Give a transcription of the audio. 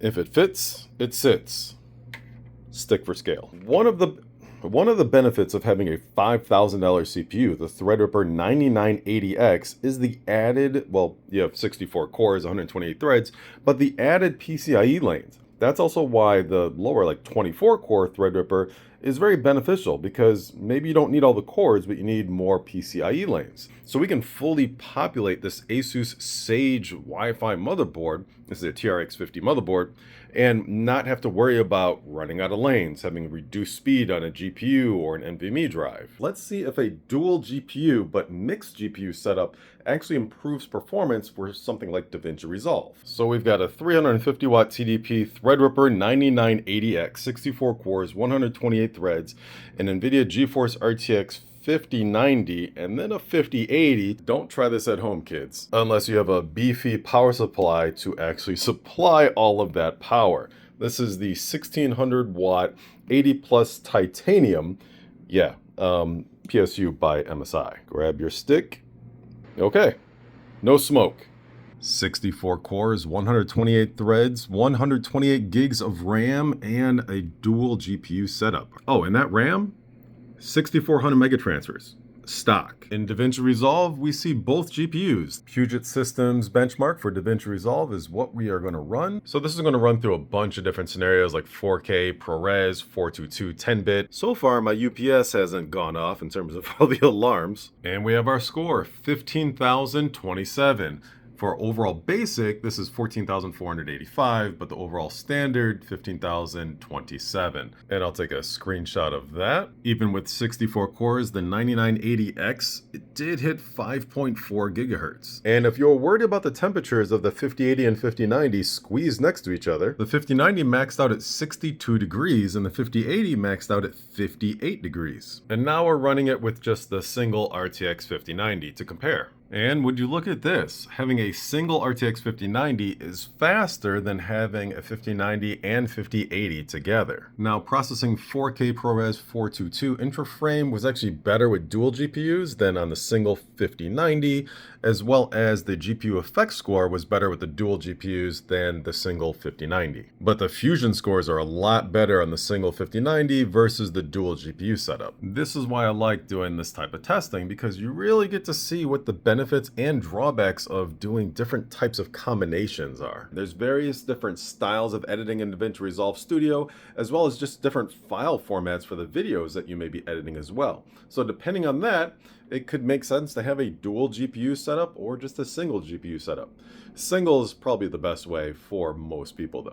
If it fits, it sits. Stick for scale. One of the benefits of having a $5,000 CPU, the Threadripper 9980X, is the added, well, you have 64 cores, 128 threads, but the added PCIe lanes. That's also why the lower, like 24 core Threadripper is very beneficial, because maybe you don't need all the cores, but you need more PCIe lanes. So we can fully populate this Asus Sage Wi-Fi motherboard, this is a TRX 50 motherboard, and not have to worry about running out of lanes, having reduced speed on a GPU or an NVMe drive. Let's see if a dual GPU but mixed GPU setup actually improves performance for something like DaVinci Resolve. So we've got a 350 watt TDP Threadripper 9980X, 64 cores, 128 threads, an NVIDIA GeForce RTX 5090, and then a 5080. Don't try this at home, kids, unless you have a beefy power supply to actually supply all of that power. This is the 1600 watt 80 plus titanium, PSU by MSI. Grab your stick. Okay, no smoke. 64 cores, 128 threads, 128 gigs of RAM, and a dual GPU setup. Oh, and that RAM? 6400 megatransfers, stock. In DaVinci Resolve, we see both GPUs. Puget Systems benchmark for DaVinci Resolve is what we are going to run. So this is going to run through a bunch of different scenarios like 4K, ProRes, 422, 10-bit. So far, my UPS hasn't gone off in terms of all the alarms. And we have our score, 15,027. For overall basic, this is 14,485, but the overall standard, 15,027. And I'll take a screenshot of that. Even with 64 cores, the 9980X, it did hit 5.4 gigahertz. And if you're worried about the temperatures of the 5080 and 5090 squeezed next to each other, the 5090 maxed out at 62 degrees and the 5080 maxed out at 58 degrees. And now we're running it with just the single RTX 5090 to compare. And would you look at this, having a single RTX 5090 is faster than having a 5090 and 5080 together. Now, processing 4K ProRes 422 intraframe was actually better with dual GPUs than on the single 5090, as well as the GPU effect score was better with the dual GPUs than the single 5090. But the fusion scores are a lot better on the single 5090 versus the dual GPU setup. This is why I like doing this type of testing, because you really get to see what the benefits and drawbacks of doing different types of combinations are. There's various different styles of editing in DaVinci Resolve Studio, as well as just different file formats for the videos that you may be editing as well. So depending on that, it could make sense to have a dual GPU setup or just a single GPU setup. Single is probably the best way for most people though.